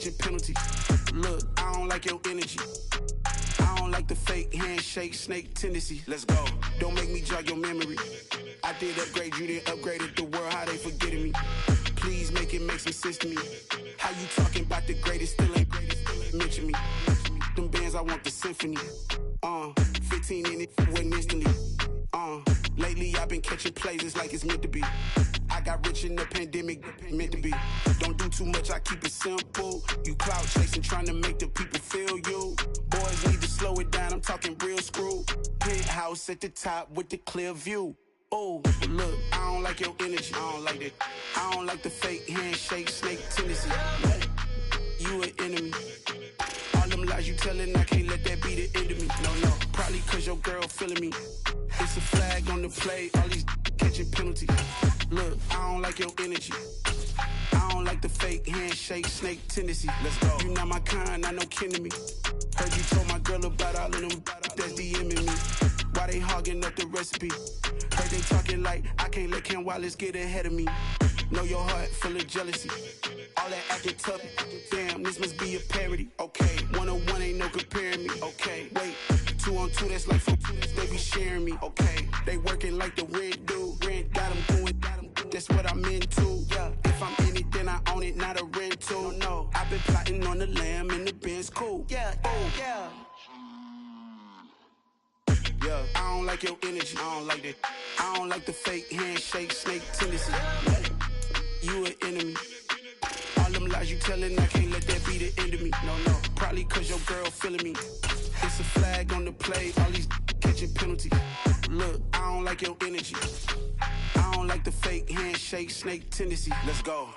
catching penalties. Look, I don't like your energy. I don't like the fake handshake, snake tendency. Let's go. Don't make me jog your memory. I did upgrade you, then upgraded the world. How they forgetting me? Please make it make some sense to me. How you talking about the greatest, still ain't mention me. Them bands, I want the symphony. 15 in it, wasn't instantly. Lately I've been catching plays, it's like it's meant to be. I got rich in the pandemic, meant to be. Don't do too much, I keep it simple. You clout chasing, trying to make the people feel you. Boys need to slow it down, I'm talking real screw. Penthouse at the top with the clear view. Oh, look, I don't like your energy, I don't like that. I don't like the fake handshake, snake tendency. You an enemy. All them lies you telling, I can't let that be the end of me. No, probably cause your girl feeling me. It's a flag on the play, all these catching penalties. Look, I don't like your energy. I don't like the fake handshake, snake tendency. Let's go. You not my kind, I know kin to me. Heard you told my girl about all of them that's DMing me. Why they hogging up the recipe? Heard they talking like I can't let Ken Wallace get ahead of me. Know your heart full of jealousy. All that acting tough, damn, this must be a parody. Okay, 1-on-1 ain't no comparing me. Okay, wait, 2-on-2, that's like 4-2, they be sharing me. Okay, they working like the rent do. Rent got them going, that's what I'm into. Yeah, if I'm in it, then I own it, not a rental. No, I've been plotting on the lamb and the Benz cool. Yeah, oh, yeah. Yeah, I don't like your energy, I don't like that. I don't like the fake handshake, snake tendency. You an enemy. All them lies you telling, I can't let that be the end of me. No, probably cause your girl feeling me. It's a flag on the play, all these catching penalties. Look, I don't like your energy. I don't like the fake handshake, snake tendency. Let's go.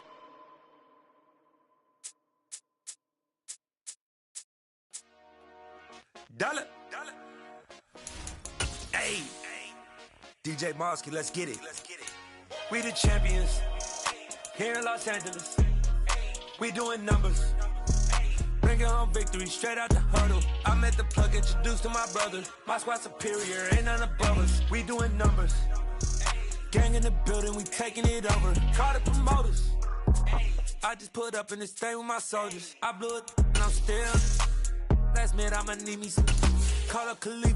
Dollar. Hey, DJ Mosky, let's get it. We the champions here in Los Angeles. We doing numbers, bringing home victory straight out the huddle. I met the plug, introduced to my brother. My squad superior, ain't none above us. We doing numbers, gang in the building, we taking it over. Call the promoters. I just put up in this thing with my soldiers. I blew it and I'm still. Last minute I'ma need me some. Call up Khalifa.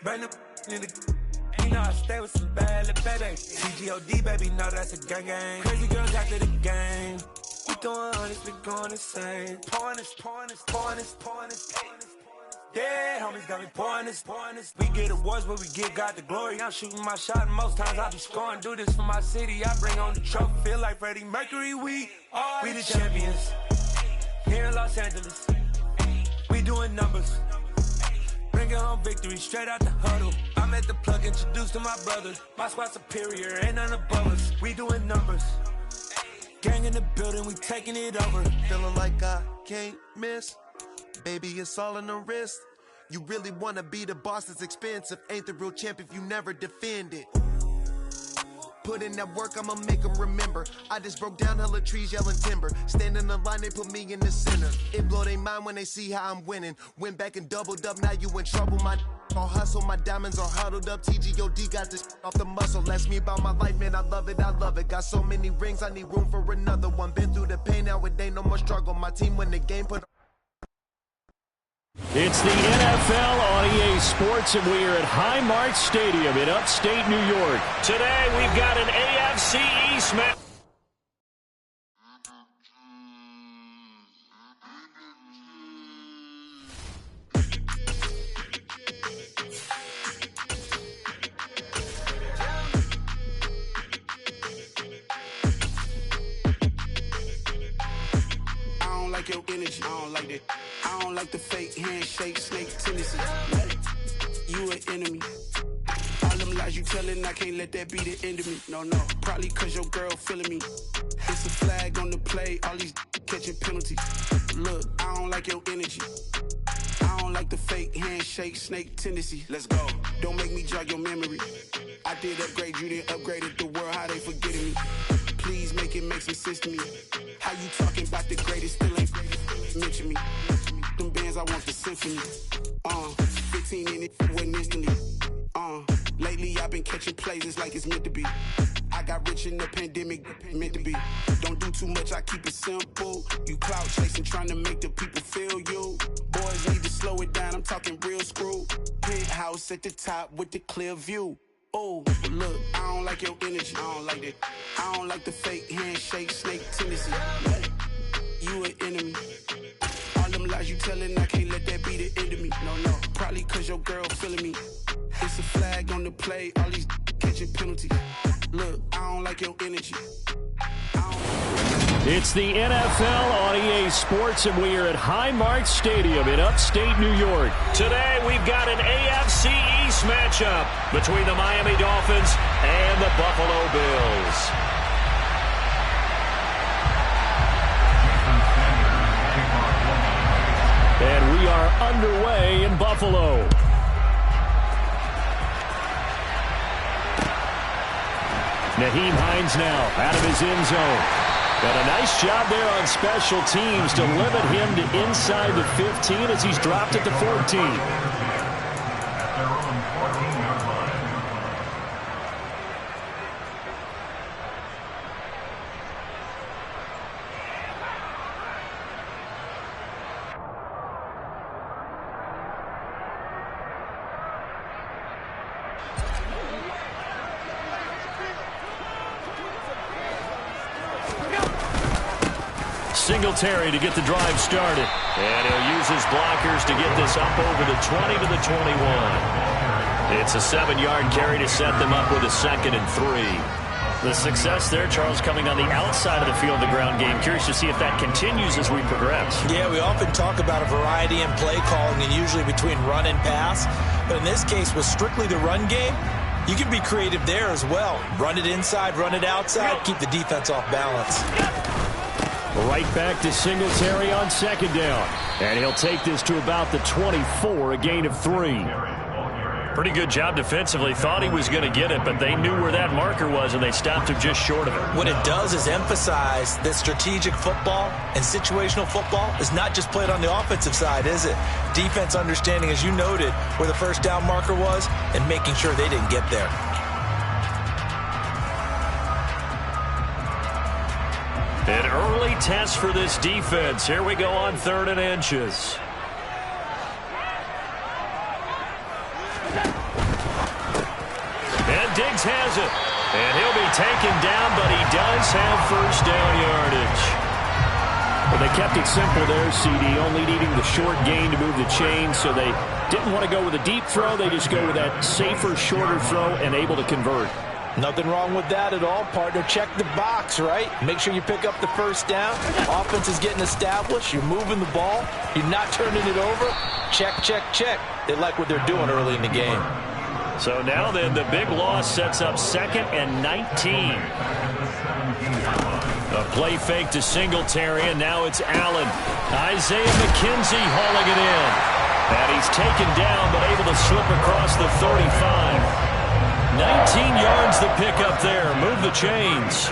Burn the in the. You know I stay with some bad little baby. TGOD, baby, know that's a gang. Crazy girls after the game. We doing honest, we going insane. Pouring this. Yeah, homies got me pouring this. We get awards, but we give God the glory. I'm shooting my shot, and most times I be scoring. Do this for my city, I bring on the trophy. Feel like Freddie Mercury, we the champions here in Los Angeles. We doing numbers, bringing home victory straight out the huddle. I met the plug, introduced to my brother. My squad superior, ain't none above us. We doing numbers, gang in the building, we taking it over. Feeling like I can't miss. Baby, it's all in the wrist. You really wanna be the boss, it's expensive. Ain't the real champ if you never defend it. Put in that work, I'ma make them remember. I just broke down hella trees, yelling timber. Stand in the line, they put me in the center. It blow their mind when they see how I'm winning. Went back and doubled up, now you in trouble. My all hustle, my diamonds are huddled up. TGOD got this off the muscle. Ask me about my life, man, I love it. Got so many rings, I need room for another one. Been through the pain, now it ain't no more struggle. My team win the game, put. It's the NFL on EA Sports, and we are at Highmark Stadium in upstate New York. Today, we've got an AFC East match. Your energy, I don't like that. I don't like the fake handshake, snake tendency. You an enemy. All them lies you telling, I can't let that be the end of me. No, probably cause your girl feeling me. It's a flag on the play, all these catching penalties. Look, I don't like your energy. I don't like the fake handshake, snake tendency. Let's go. Don't make me jog your memory. I did upgrade you, then upgraded the world. How they forgetting me? Please make it make some sense to me. How you talking about the greatest, still ain't mention me. Them bands, I want the symphony. 15 in it, wasn't instantly. Lately I've been catching plays, it's like it's meant to be. I got rich in the pandemic, meant to be. Don't do too much, I keep it simple. You clout chasing, trying to make the people feel you. Boys need to slow it down, I'm talking real screw. Penthouse at the top with the clear view. Oh, look, I don't like your energy. I don't like that. I don't like the fake handshake, snake tendency. You an enemy. All them lies you telling, I can't let that be the end of me. No, probably cause your girl feeling me. It's a flag on the play, all these catching penalties. Look, I don't like your energy. It's the NFL on EA Sports, and we are at Highmark Stadium in upstate New York. Today, we've got an AFC East matchup between the Miami Dolphins and the Buffalo Bills. And we are underway in Buffalo. Nyheim Hines now out of his end zone. But a nice job there on special teams to limit him to inside the 15 as he's dropped at the 14. Singletary to get the drive started. And he'll use his blockers to get this up over the 20 to the 21. It's a 7-yard carry to set them up with a 2nd and 3. The success there, Charles, coming on the outside of the field, the ground game. Curious to see if that continues as we progress. Yeah, we often talk about a variety in play calling and usually between run and pass. But in this case, with strictly the run game, you can be creative there as well. Run it inside, run it outside, keep the defense off balance. Right back to Singletary on 2nd down. And he'll take this to about the 24, a gain of 3. Pretty good job defensively. Thought he was going to get it, but they knew where that marker was, and they stopped him just short of it. What it does is emphasize that strategic football and situational football is not just played on the offensive side, is it? Defense understanding, as you noted, where the first down marker was and making sure they didn't get there. An early test for this defense. Here we go on 3rd and inches. And Diggs has it. And he'll be taken down, but he does have first down yardage. Well, they kept it simple there, CD, only needing the short gain to move the chain, so they didn't want to go with a deep throw. They just go with that safer, shorter throw and able to convert. Nothing wrong with that at all, partner. Check the box, right? Make sure you pick up the first down. Offense is getting established. You're moving the ball. You're not turning it over. Check, check, check. They like what they're doing early in the game. So now then, the big loss sets up 2nd and 19. A play fake to Singletary, and now it's Allen. Isaiah McKenzie hauling it in. And he's taken down, but able to slip across the 35. 19 yards to pick up there. Move the chains.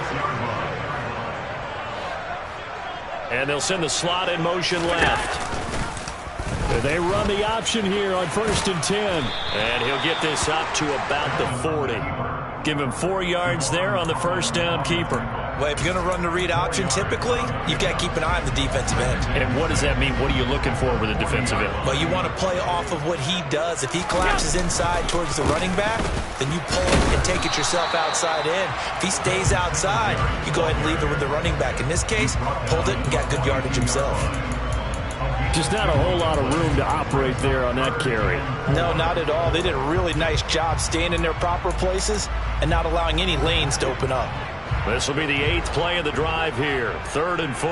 And they'll send the slot in motion left. They run the option here on 1st and 10. And he'll get this up to about the 40. Give him 4 yards there on the first down keeper. Well, if you're going to run the read option, typically, you've got to keep an eye on the defensive end. And what does that mean? What are you looking for with a defensive end? Well, you want to play off of what he does. If he collapses inside towards the running back, then you pull it and take it yourself outside in. If he stays outside, you go ahead and leave it with the running back. In this case, pulled it and got good yardage himself. Just not a whole lot of room to operate there on that carry. No, not at all. They did a really nice job staying in their proper places and not allowing any lanes to open up. This will be the 8th play of the drive here. 3rd and 4.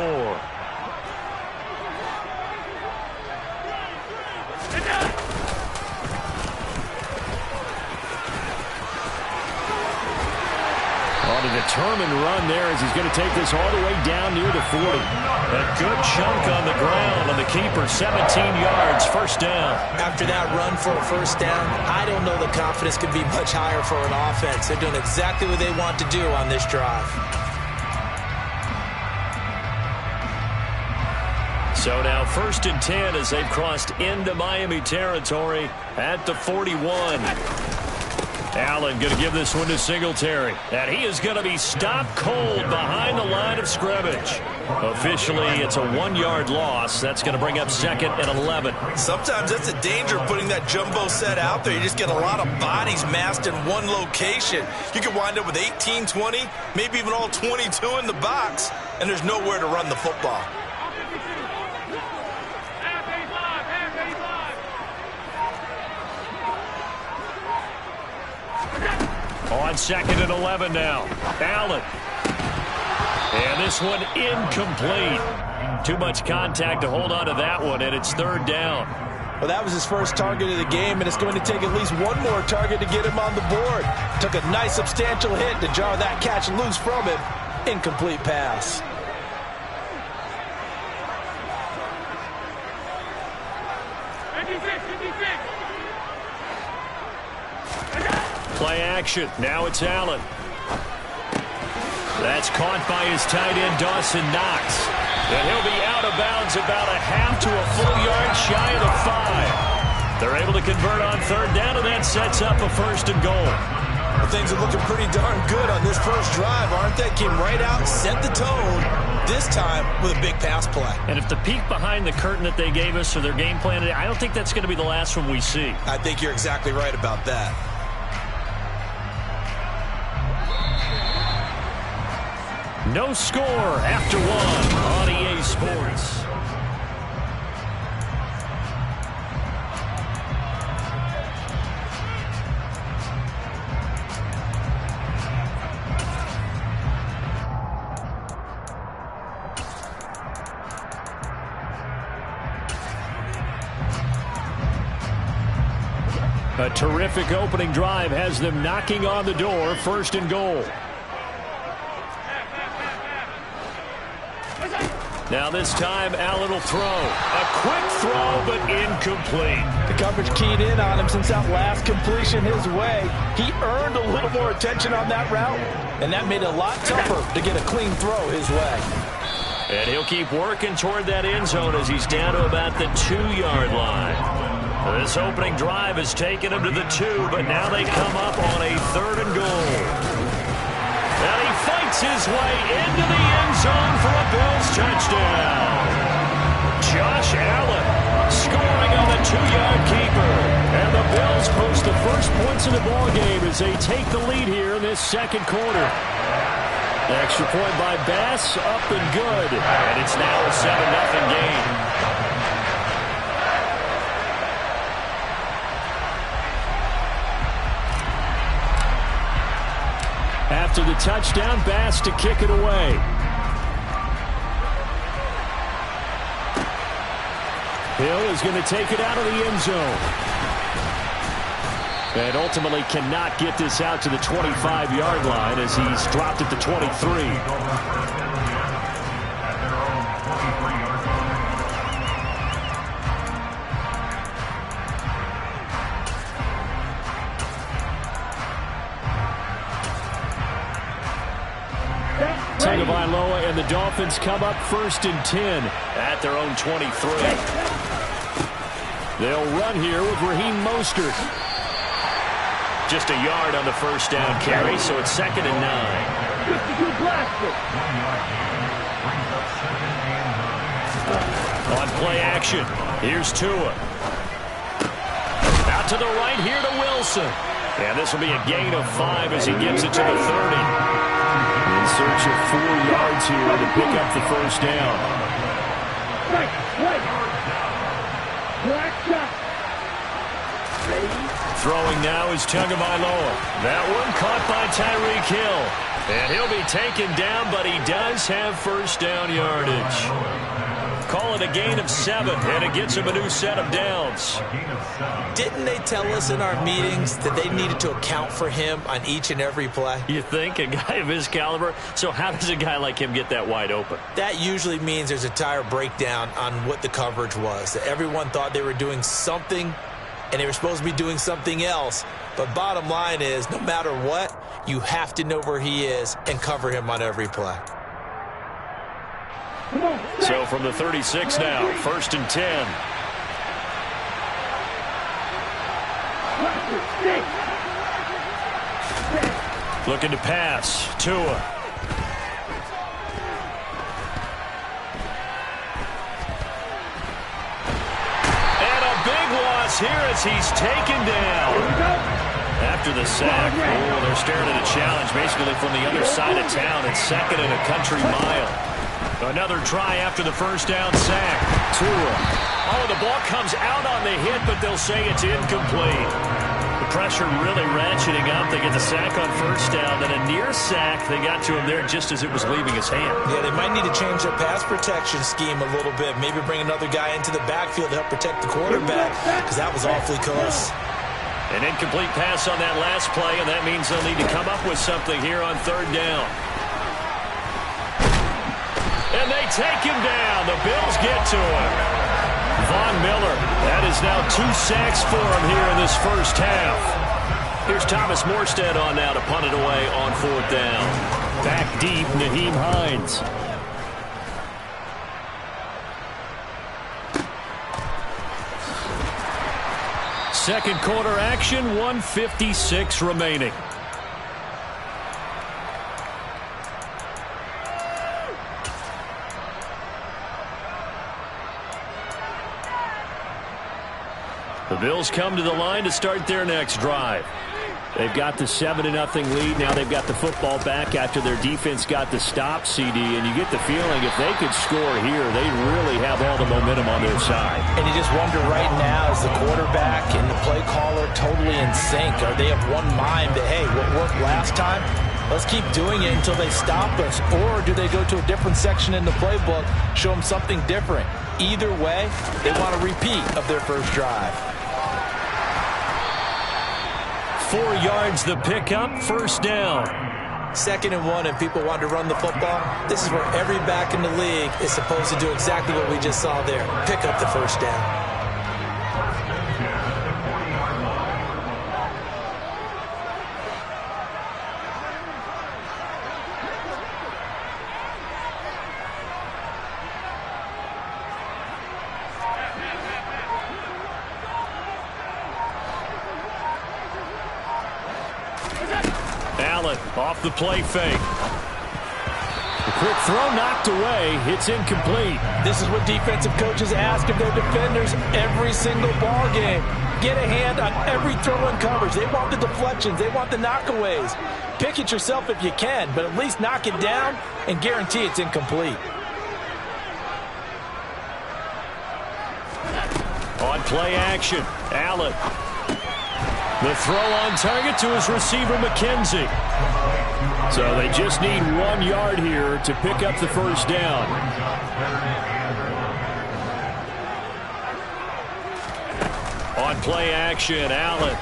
On a determined run there as he's going to take this all the way down near the 40. A good chunk on the ground on the keeper. 17 yards, first down. After that run for a first down, I don't know the confidence could be much higher for an offense. They're doing exactly what they want to do on this drive. So now 1st and 10 as they've crossed into Miami territory at the 41. Allen going to give this one to Singletary. And he is going to be stopped cold behind the line of scrimmage. Officially, it's a 1-yard loss. That's going to bring up 2nd and 11. Sometimes that's a danger of putting that jumbo set out there. You just get a lot of bodies massed in one location. You could wind up with 18, 20, maybe even all 22 in the box, and there's nowhere to run the football. On 2nd and 11 now. Allen. And this one incomplete. Too much contact to hold on to that one, and it's 3rd down. Well, that was his first target of the game, and it's going to take at least one more target to get him on the board. Took a nice substantial hit to jar that catch loose from him. Incomplete pass. Play action. Now it's Allen. That's caught by his tight end, Dawson Knox. And he'll be out of bounds about a half to a full yard shy of the 5. They're able to convert on 3rd down, and that sets up a 1st and goal. Well, things are looking pretty darn good on this first drive, aren't they? Came right out, set the tone, this time with a big pass play. And if the peek behind the curtain that they gave us or their game plan, I don't think that's going to be the last one we see. I think you're exactly right about that. No score after 1 on EA Sports. A terrific opening drive has them knocking on the door. 1st and goal. Now this time, Allen will throw. A quick throw, but incomplete. The coverage keyed in on him since that last completion his way. He earned a little more attention on that route, and that made it a lot tougher to get a clean throw his way. And he'll keep working toward that end zone as he's down to about the 2-yard line. This opening drive has taken him to the 2, but now they come up on a 3rd and goal. And he fights his way into the end zone for a Bills touchdown. Josh Allen scoring on the 2-yard keeper. And the Bills post the first points of the ballgame as they take the lead here in this 2nd quarter. Extra point by B.O.M.B.S, up and good. And it's now a 7-0 game. After the touchdown, B.O.M.B.S to kick it away. Hill is going to take it out of the end zone. And ultimately cannot get this out to the 25-yard line as he's dropped at the 23. Tagovailoa and the Dolphins come up 1st and 10 at their own 23. They'll run here with Raheem Mostert. Just a yard on the 1st down carry, so it's 2nd and 9. On play action, here's Tua. Out to the right here to Wilson. And this will be a gain of 5 as he gets it to the 30. In search of 4 yards here to pick up the 1st down. Throwing now is Tagovailoa. That one caught by Tyreek Hill. And he'll be taken down, but he does have 1st down yardage. Call it a gain of 7, and it gets him a new set of downs. Didn't they tell us in our meetings that they needed to account for him on each and every play? You think? A guy of his caliber? So how does a guy like him get that wide open? That usually means there's a entire breakdown on what the coverage was. That everyone thought they were doing something, and they were supposed to be doing something else. But bottom line is, no matter what, you have to know where he is and cover him on every play. So from the 36 now, 1st and 10. Looking to pass. Tua. And a big loss here as he's taken down. After the sack, they're staring at a challenge basically from the other side of town. It's second and a country mile. Another try after the first down sack. Tua. Oh, the ball comes out on the hit, but they'll say it's incomplete. The pressure really ratcheting up. They get the sack on first down. Then a near sack. They got to him there just as it was leaving his hand. Yeah, they might need to change their pass protection scheme a little bit. Maybe bring another guy into the backfield to help protect the quarterback, because that was awfully close. An incomplete pass on that last play, and that means they'll need to come up with something here on third down. And they take him down. The Bills get to him. Von Miller, that is now 2 sacks for him here in this first half. Here's Thomas Morstead on now to punt it away on fourth down. Back deep, Nyheim Hines. Second quarter action, 1:56 remaining. The Bills come to the line to start their next drive. They've got the 7-0 lead. Now they've got the football back after their defense got the stop, CD. And you get the feeling if they could score here, they really have all the momentum on their side. And you just wonder right now, is the quarterback and the play caller totally in sync? Are they of one mind that, hey, what worked last time, let's keep doing it until they stop us? Or do they go to a different section in the playbook, show them something different? Either way, they want a repeat of their first drive. 4 yards the pickup, first down. 2nd and 1, and people want to run the football. This is where every back in the league is supposed to do exactly what we just saw there. Pick up the first down. Off the play fake. The quick throw knocked away. It's incomplete. This is what defensive coaches ask of their defenders every single ball game. Get a hand on every throw in coverage. They want the deflections. They want the knockaways. Pick it yourself if you can, but at least knock it down and guarantee it's incomplete. On play action, Allen. The throw on target to his receiver, McKenzie. So they just need 1 yard here to pick up the first down. On play action, Allen.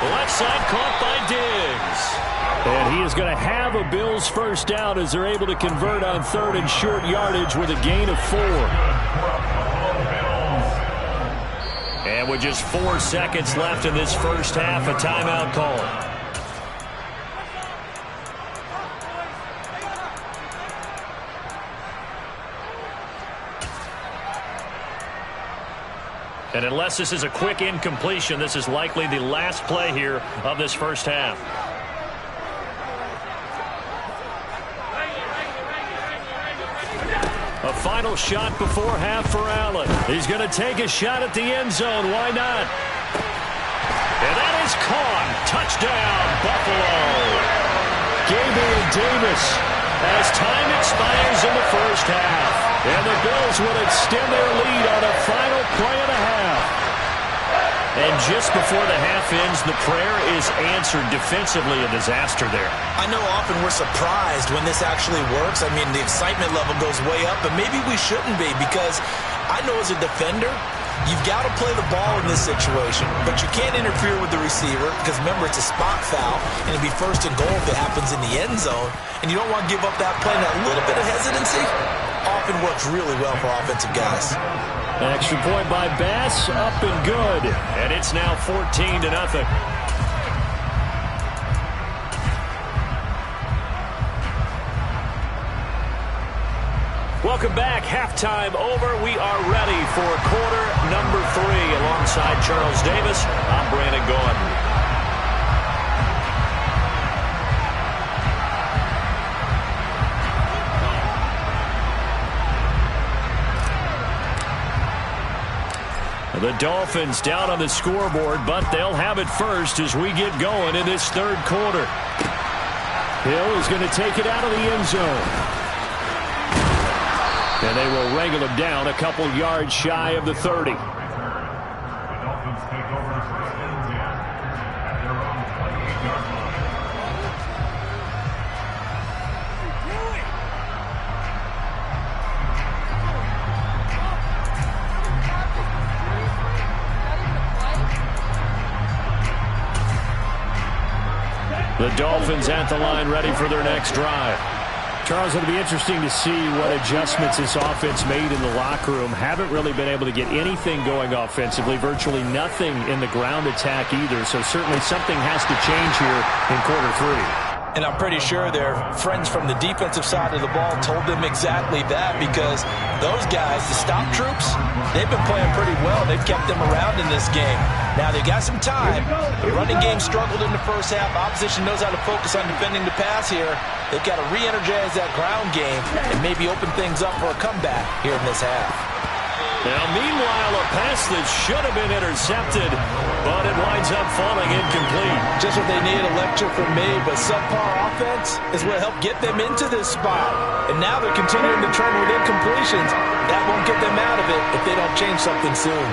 Left side caught by Diggs. And he is going to have a Bills first down as they're able to convert on third and short yardage with a gain of 4. And with just 4 seconds left in this first half, a timeout call. And unless this is a quick incompletion, this is likely the last play here of this first half. A final shot before half for Allen. He's going to take a shot at the end zone. Why not? And that is caught. Touchdown, Buffalo. Gabriel Davis as time expires in the first half. And the Bills will extend their lead on a final play and a half. And just before the half ends, the prayer is answered. Defensively, a disaster there. I know often we're surprised when this actually works. I mean, the excitement level goes way up, but maybe we shouldn't be, because I know as a defender, you've got to play the ball in this situation, but you can't interfere with the receiver because, remember, it's a spot foul, and it'd be first and goal if it happens in the end zone, and you don't want to give up that play. Now, a little bit of hesitancy often works really well for offensive guys. Extra point by B.O.M.B.S, up and good, and it's now 14-0. Welcome back. Halftime over. We are ready for quarter number 3. Alongside Charles Davis, I'm Brandon Gaudin. The Dolphins down on the scoreboard, but they'll have it first as we get going in this third quarter. Hill is going to take it out of the end zone. And they will wrangle him down a couple yards shy of the 30. The Dolphins at the line ready for their next drive. Charles, it'll be interesting to see what adjustments this offense made in the locker room. Haven't really been able to get anything going offensively, virtually nothing in the ground attack either. So certainly something has to change here in quarter 3. And I'm pretty sure their friends from the defensive side of the ball told them exactly that, because those guys, the stop troops, they've been playing pretty well. They've kept them around in this game. Now, they've got some time. The running game struggled in the first half. Opposition knows how to focus on defending the pass here. They've got to re-energize that ground game and maybe open things up for a comeback here in this half. Now, meanwhile, a pass that should have been intercepted, but it winds up falling incomplete. Just what they need, a lecture from me, but subpar offense is what helped get them into this spot. And now they're continuing the trend with incompletions. That won't get them out of it if they don't change something soon.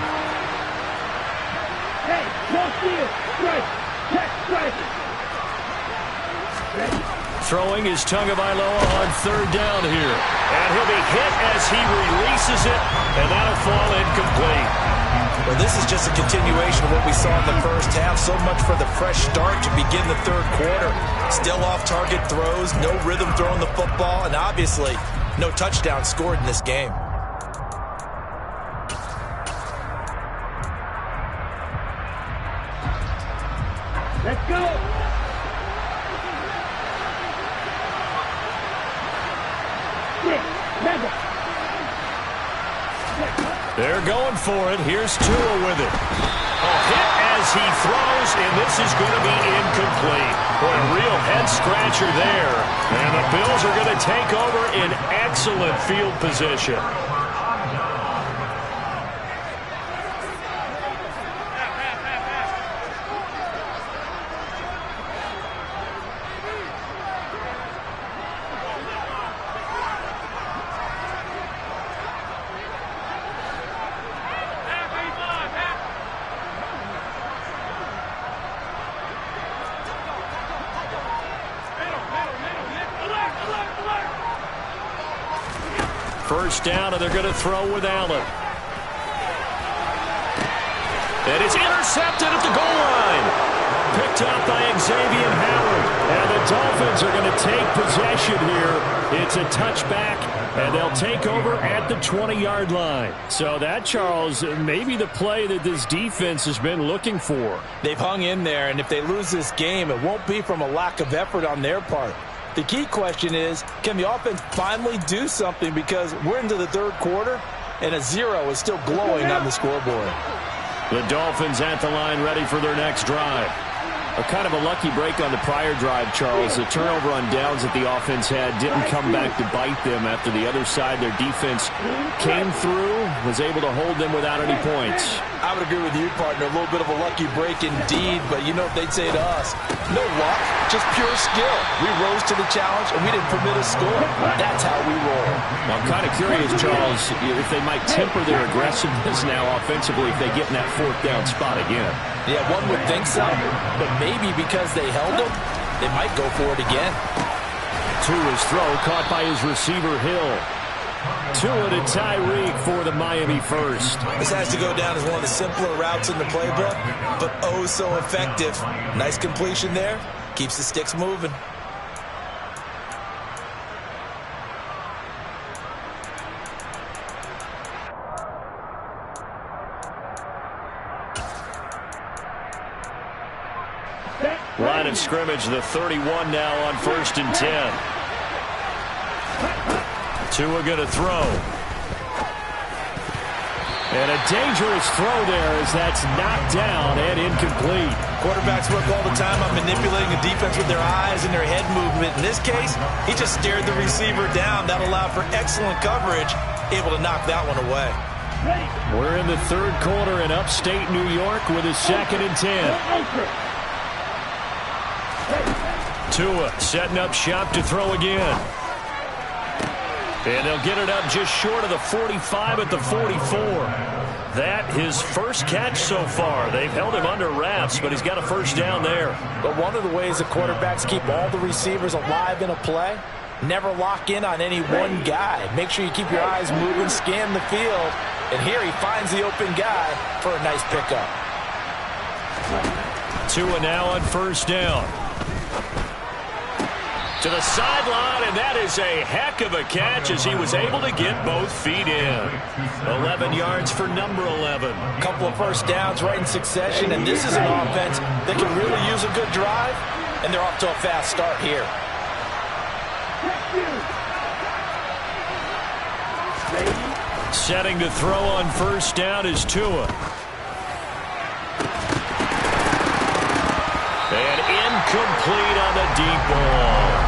Hey, no steal, strike, check, strike. Throwing is Tagovailoa on third down here. And he'll be hit as he releases it, and that'll fall incomplete. Well, this is just a continuation of what we saw in the first half. So much for the fresh start to begin the third quarter. Still off-target throws, no rhythm throwing the football, and obviously no touchdown scored in this game. Let's go. They're going for it. Here's Tua with it. A hit as he throws, and this is going to be incomplete. Boy, a real head-scratcher there. And the Bills are going to take over in excellent field position. First down, and they're going to throw with Allen. And it's intercepted at the goal line. Picked up by Xavier Howard. And the Dolphins are going to take possession here. It's a touchback, and they'll take over at the 20-yard line. So that, Charles, may be the play that this defense has been looking for. They've hung in there, and if they lose this game, it won't be from a lack of effort on their part. The key question is, can the offense finally do something, because we're into the third quarter and a 0 is still glowing on the scoreboard. The Dolphins at the line ready for their next drive. A kind of a lucky break on the prior drive, Charles. The turnover on downs that the offense had didn't come back to bite them after the other side. Their defense came through, was able to hold them without any points. I would agree with you, partner. A little bit of a lucky break indeed, but you know what they'd say to us? No luck, just pure skill. We rose to the challenge, and we didn't permit a score. That's how we roll. Well, I'm kind of curious, Charles, if they might temper their aggressiveness now offensively if they get in that fourth down spot again. Yeah, one would think so, but maybe because they held him, they might go for it again. To his throw, caught by his receiver, Hill. Tua to Tyreek for the Miami first. This has to go down as one of the simpler routes in the playbook, but oh so effective. Nice completion there. Keeps the sticks moving. Line of scrimmage, the 31 now on 1st and 10. Tua going to throw. And a dangerous throw there as that's knocked down and incomplete. Quarterbacks work all the time on manipulating the defense with their eyes and their head movement. In this case, he just stared the receiver down. That allowed for excellent coverage, able to knock that one away. We're in the third quarter in upstate New York with a 2nd and 10. Tua setting up shop to throw again. And they'll get it up just short of the 45 at the 44. That his first catch so far. They've held him under wraps, but he's got a first down there. But one of the ways the quarterbacks keep all the receivers alive in a play, never lock in on any one guy. Make sure you keep your eyes moving, scan the field. And here he finds the open guy for a nice pickup. Tua now on first down. To the sideline, and that is a heck of a catch as he was able to get both feet in. 11 yards for number 11. A couple of first downs right in succession, and this is an offense that can really use a good drive, and they're off to a fast start here. Setting to throw on first down is Tua. And incomplete on the deep ball.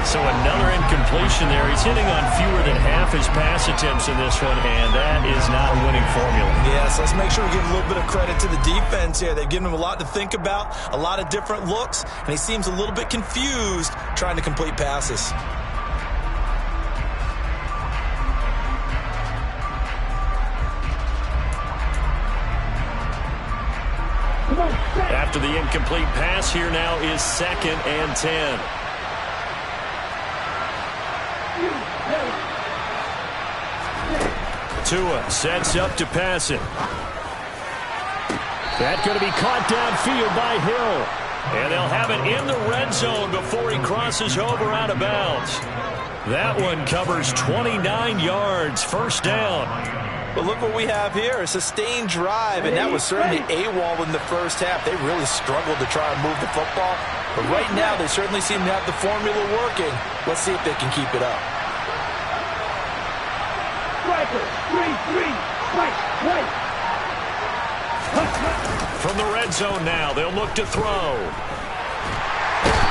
So another incompletion there. He's hitting on fewer than half his pass attempts in this one, and that is not a winning formula. Yes, let's make sure we give a little bit of credit to the defense here. They've given him a lot to think about, a lot of different looks, and he seems a little bit confused trying to complete passes. After the incomplete pass, here now is 2nd and 10. Tua sets up to pass it. That's going to be caught downfield by Hill. And they'll have it in the red zone before he crosses over out of bounds. That one covers 29 yards. First down. But look what we have here, a sustained drive, and that was certainly AWOL in the first half. They really struggled to try and move the football. But right now, they certainly seem to have the formula working. Let's see if they can keep it up. From the red zone now, they'll look to throw.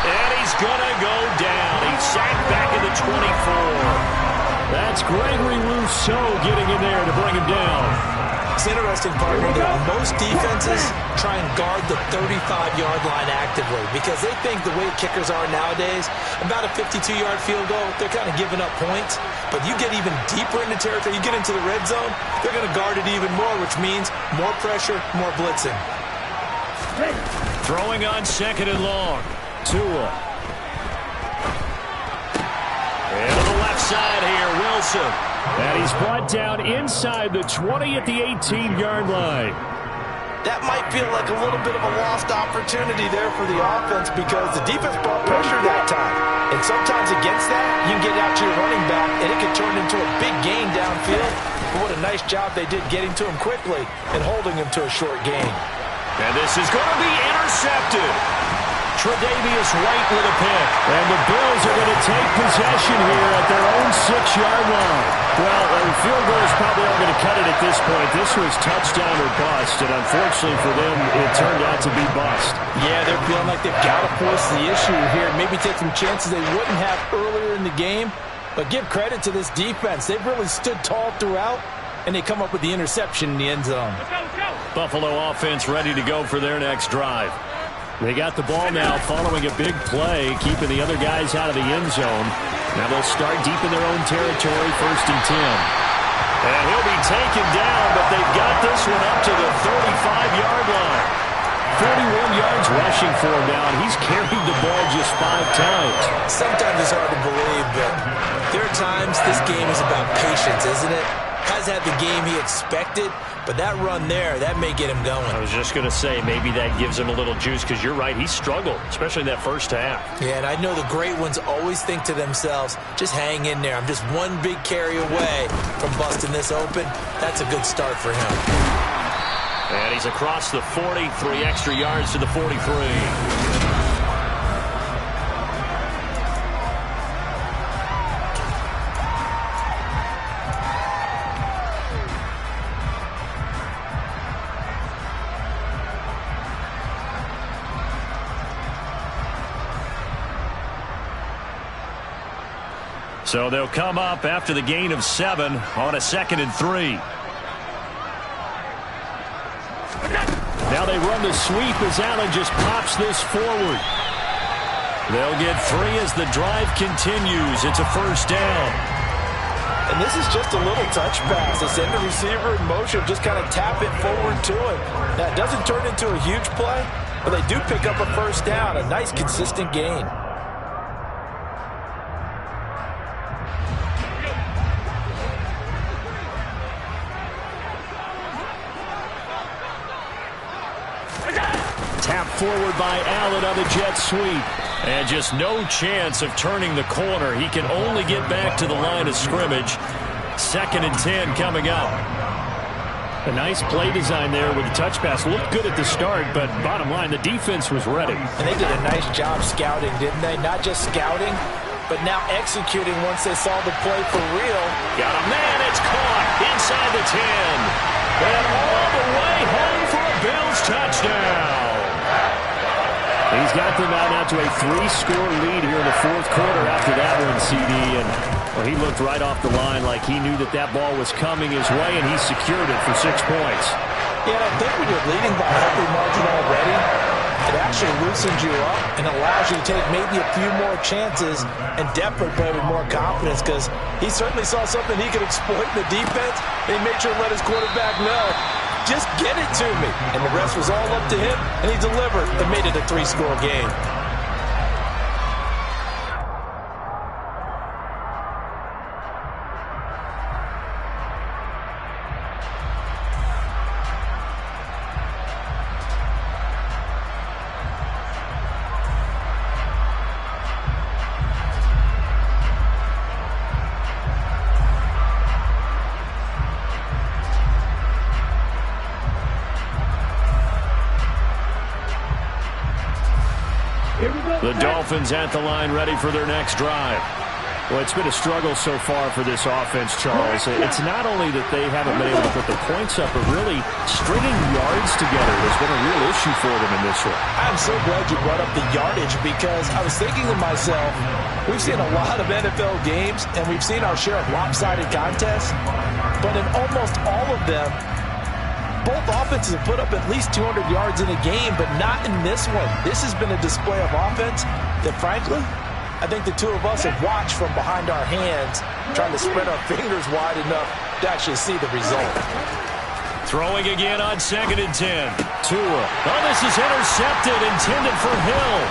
And he's going to go down. He's sacked back at the 24. That's Gregory Rousseau getting in there to bring him down. It's interesting, partner, that most defenses try and guard the 35-yard line actively because they think the way kickers are nowadays, about a 52-yard field goal, they're kind of giving up points. But you get even deeper into territory, you get into the red zone, they're going to guard it even more, which means more pressure, more blitzing. Throwing on 2nd and long. Tua. And to the left side here, Wilson. And he's brought down inside the 20 at the 18-yard line. That might feel like a little bit of a lost opportunity there for the offense because the defense brought pressure that time. And sometimes against that, you can get out to your running back, and it can turn into a big gain downfield. But what a nice job they did getting to him quickly and holding him to a short gain. And this is going to be intercepted. Tre'Davious White with a pick. And the Bills are going to take possession here at their own 6-yard line. Well, the field goal is probably all going to cut it at this point. This was touchdown or bust, and unfortunately for them, it turned out to be bust. Yeah, they're feeling like they've got to force the issue here. Maybe take some chances they wouldn't have earlier in the game. But give credit to this defense. They've really stood tall throughout, and they come up with the interception in the end zone. Buffalo offense ready to go for their next drive. They got the ball now following a big play, keeping the other guys out of the end zone. Now they'll start deep in their own territory, 1st and 10. And he'll be taken down, but they've got this one up to the 35-yard line. 41 yards rushing for him now, and he's carried the ball just 5 times. Sometimes it's hard to believe, but there are times this game is about patience, isn't it? Has had the game he expected, but that run there, that may get him going. I was just going to say, maybe that gives him a little juice, because you're right, he struggled, especially in that first half. Yeah, and I know the great ones always think to themselves, just hang in there. I'm just one big carry away from busting this open. That's a good start for him. And he's across the 40, 3 extra yards to the 43. So they'll come up after the gain of 7 on a 2nd and 3. Now they run the sweep as Allen just pops this forward. They'll get 3 as the drive continues. It's a first down. And this is just a little touch pass. They send the receiver in motion, just kind of tap it forward to him. Now, it doesn't turn into a huge play, but they do pick up a first down. A nice, consistent gain. Tap forward by Allen on the jet sweep. And just no chance of turning the corner. He can only get back to the line of scrimmage. 2nd and 10 coming up. A nice play design there with the touch pass. Looked good at the start, but bottom line, the defense was ready. And they did a nice job scouting, didn't they? Not just scouting, but now executing once they saw the play for real. Got a man, it's caught inside the 10. And all the way home for a Bills touchdown. He's got them out now to a 3-score lead here in the 4th quarter after that one, CD. And well, he looked right off the line like he knew that ball was coming his way, and he secured it for 6 points. Yeah, I think when you're leading by a healthy margin already, it actually loosens you up and allows you to take maybe a few more chances and definitely play with more confidence, because he certainly saw something he could exploit in the defense, and he made sure to let his quarterback know, just get it to me. And the rest was all up to him, and he delivered and made it a 3-score game. The Dolphins at the line, ready for their next drive. Well, it's been a struggle so far for this offense, Charles. It's not only that they haven't been able to put the points up, but really stringing yards together has been a real issue for them in this one. I'm so glad you brought up the yardage, because I was thinking to myself, we've seen a lot of NFL games, and we've seen our share of lopsided contests, but in almost all of them, both offenses have put up at least 200 yards in a game, but not in this one. This has been a display of offense that, frankly, I think the two of us have watched from behind our hands, trying to spread our fingers wide enough to actually see the result. Throwing again on 2nd and 10. Tua. Oh, this is intercepted, intended for Hill.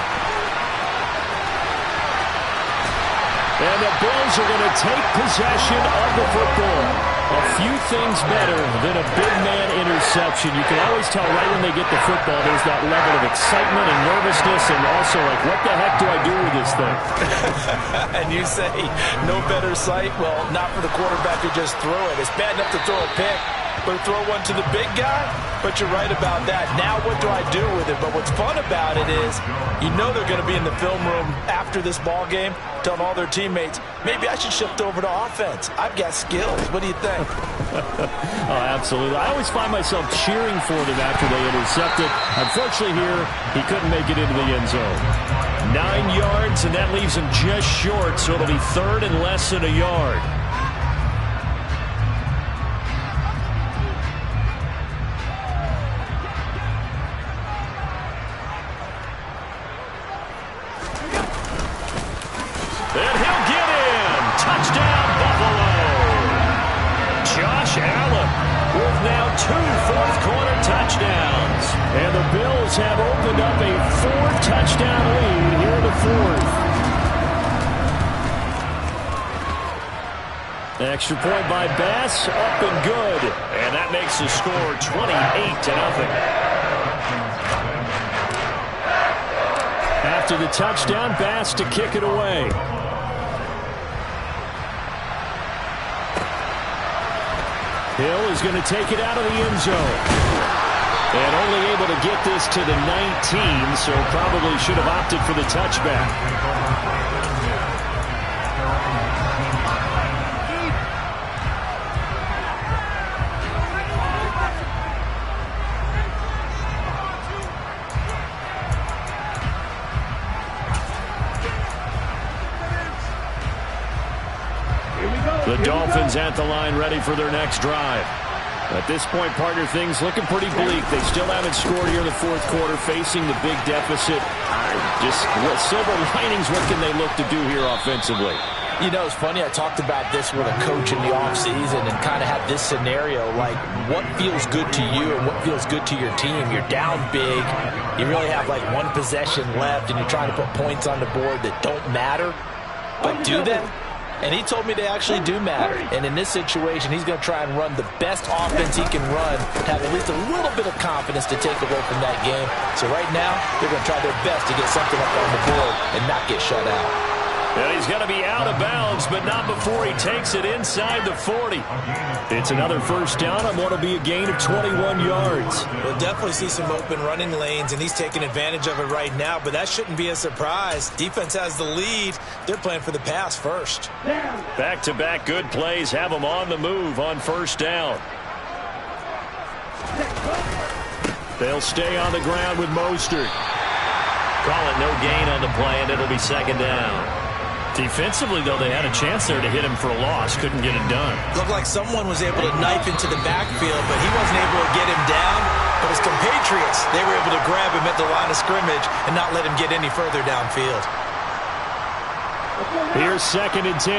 And the Bills are going to take possession of the football. A few things better than a big man interception. You can always tell right when they get the football, there's that level of excitement and nervousness, and also like, what the heck do I do with this thing? And you say, no better sight? Well, not for the quarterback to just throw it. It's bad enough to throw a pick, but throw one to the big guy? But you're right about that. Now what do I do with it? But what's fun about it is, you know they're going to be in the film room after this ball game, telling all their teammates, maybe I should shift over to offense. I've got skills. What do you think? Oh, absolutely. I always find myself cheering for them after they intercept it. Unfortunately here, he couldn't make it into the end zone. 9 yards, and that leaves him just short, so it'll be 3rd and less than a yard. And he'll get in. Touchdown, Buffalo. Josh Allen with now 2 fourth-quarter touchdowns. And the Bills have opened up a 4-touchdown lead here in the 4th. Extra point by B.O.M.B.S, up and good. And that makes the score 28-0. After the touchdown, B.O.M.B.S to kick it away. Hill is going to take it out of the end zone. And only able to get this to the 19, so probably should have opted for the touchback. The Dolphins at the line, ready for their next drive. At this point, partner, things looking pretty bleak. They still haven't scored here in the fourth quarter, facing the big deficit. Just silver linings, what can they look to do here offensively? You know, it's funny, I talked about this with a coach in the offseason and kind of had this scenario, like what feels good to you and what feels good to your team. You're down big, you really have like one possession left, and you're trying to put points on the board that don't matter, but do they? And he told me they actually do matter. And in this situation, he's going to try and run the best offense he can run, have at least a little bit of confidence to take away from that game. So right now, they're going to try their best to get something up on the board and not get shut out. And he's going to be out of bounds, but not before he takes it inside the 40. It's another first down on what will be a gain of 21 yards. We'll definitely see some open running lanes, and he's taking advantage of it right now, but that shouldn't be a surprise. Defense has the lead. They're playing for the pass first. Back-to-back good plays have them on the move on first down. They'll stay on the ground with Mostert. Call it no gain on the play, and it'll be second down. Defensively, though, they had a chance there to hit him for a loss. Couldn't get it done. Looked like someone was able to knife into the backfield, but he wasn't able to get him down. But his compatriots, they were able to grab him at the line of scrimmage and not let him get any further downfield. Here's second and 10.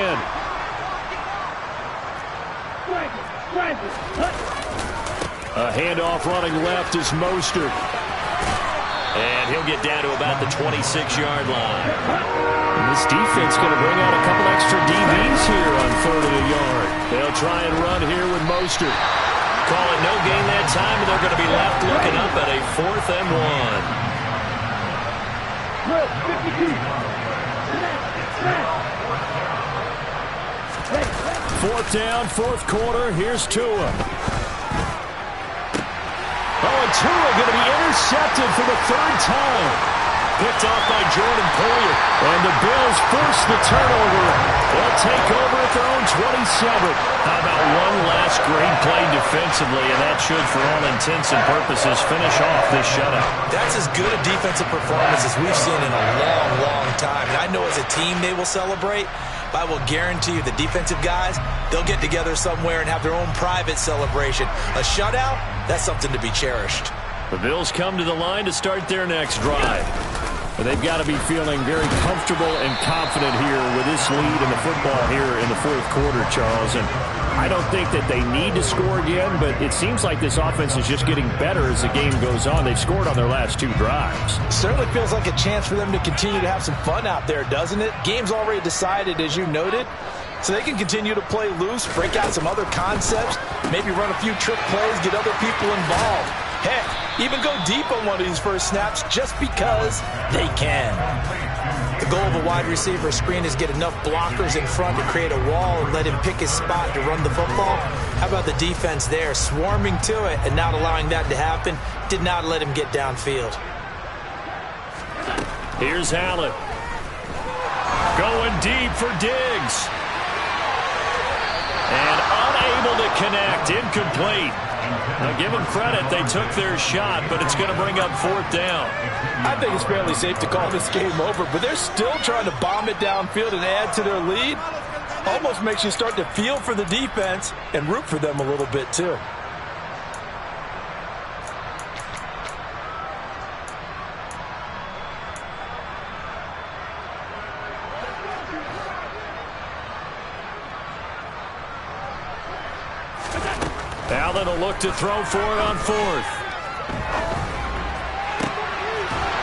A handoff running left is Mostert. And he'll get down to about the 26-yard line. And this defense going to bring out a couple extra DBs here on third and a yard. They'll try and run here with Mostert. Call it no gain that time, and they're going to be left looking up at a 4th and 1. Fourth down, fourth quarter. Here's Tua. Oh, and Tua going to be intercepted for the third time. Picked off by Jordan Poyer. And the Bills force the turnover. They'll take over at their own 27. How about one last great play defensively, and that should, for all intents and purposes, finish off this shutout. That's as good a defensive performance as we've seen in a long, long time. And I know as a team they will celebrate, but I will guarantee you the defensive guys, they'll get together somewhere and have their own private celebration. A shutout, that's something to be cherished. The Bills come to the line to start their next drive. But they've got to be feeling very comfortable and confident here with this lead in the football here in the fourth quarter, Charles. And I don't think that they need to score again, but it seems like this offense is just getting better as the game goes on. They've scored on their last 2 drives. Certainly feels like a chance for them to continue to have some fun out there, doesn't it? Game's already decided, as you noted. So they can continue to play loose, break out some other concepts, maybe run a few trick plays, get other people involved. Heck, even go deep on one of these first snaps just because they can. The goal of a wide receiver screen is get enough blockers in front to create a wall and let him pick his spot to run the football. How about the defense there, swarming to it and not allowing that to happen? Did not let him get downfield. Here's Allen. Going deep for Diggs. And unable to connect, incomplete. Now, give them credit. They took their shot, but it's going to bring up fourth down. I think it's fairly safe to call this game over, but they're still trying to bomb it downfield and add to their lead. Almost makes you start to feel for the defense and root for them a little bit, too. Allen will look to throw for it on fourth.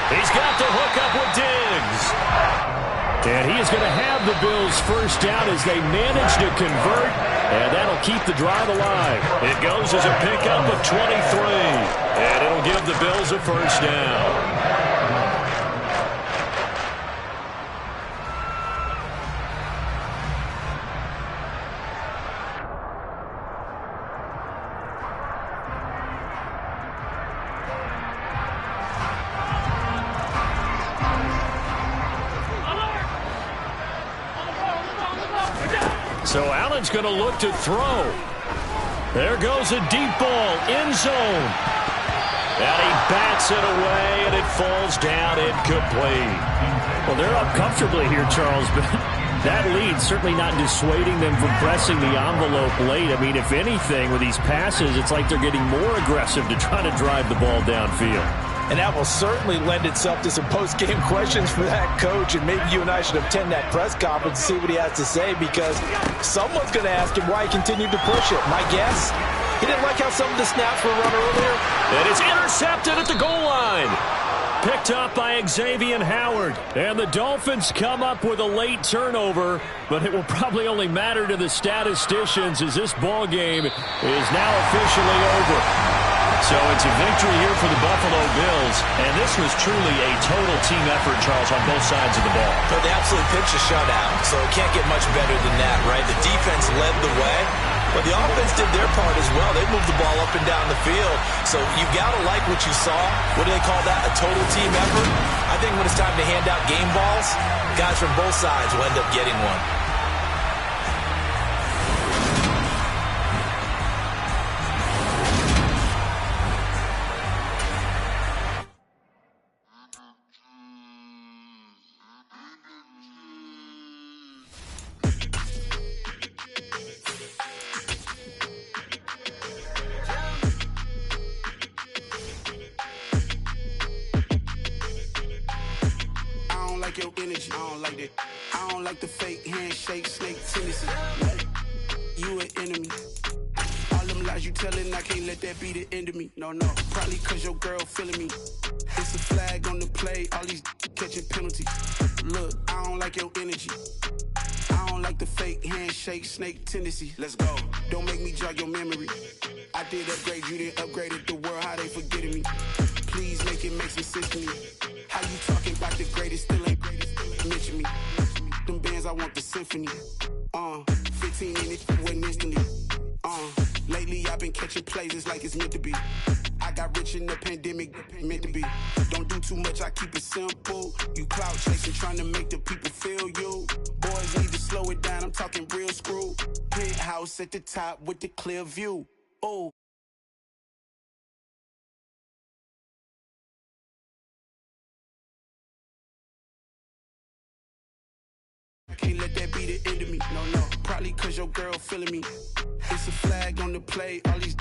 He's got the hook up with Diggs. And he is going to have the Bills first down as they manage to convert. And that'll keep the drive alive. It goes as a pickup of 23. And it'll give the Bills a first down. So Allen's going to look to throw. There goes a deep ball, end zone. And he bats it away, and it falls down incomplete. Well, they're up comfortably here, Charles, but that lead certainly not dissuading them from pressing the envelope late. I mean, if anything, with these passes, it's like they're getting more aggressive to try to drive the ball downfield. And that will certainly lend itself to some post-game questions for that coach, and maybe you and I should attend that press conference to see what he has to say, because someone's going to ask him why he continued to push it. My guess, he didn't like how some of the snaps were run earlier. And it's intercepted at the goal line. Picked up by Xavier Howard. And the Dolphins come up with a late turnover, but it will probably only matter to the statisticians as this ball game is now officially over. So it's a victory here for the Buffalo Bills, and this was truly a total team effort, Charles, on both sides of the ball. But they absolutely pitched a shutout, so it can't get much better than that, right? The defense led the way, but the offense did their part as well. They moved the ball up and down the field, so you've got to like what you saw. What do they call that, a total team effort? I think when it's time to hand out game balls, guys from both sides will end up getting one. Your energy, I don't like that. I don't like the fake handshake, snake tendency. You an enemy. All them lies you telling, I can't let that be the end of me. No, probably cause your girl feeling me. It's a flag on the play, all these catching penalties. Look, I don't like your energy. I don't like the fake handshake, snake tendency. Let's go. Don't make me jog your memory. I did upgrade, you didn't upgrade it. The world, how they forgetting me. Please make it make some sense to me. How you talking about the greatest, still ain't greatest, mention me. Them bands, I want the symphony. 15 in it, wasn't instantly. Lately I've been catching plays, it's like it's meant to be. I got rich in the pandemic, meant to be. Don't do too much, I keep it simple. You clout chasing, trying to make the people feel you. Boys need to slow it down, I'm talking real screw. Penthouse at the top with the clear view. Oh. I can't let that be the end of me. No, probably cause your girl feeling me. It's a flag on the play, all these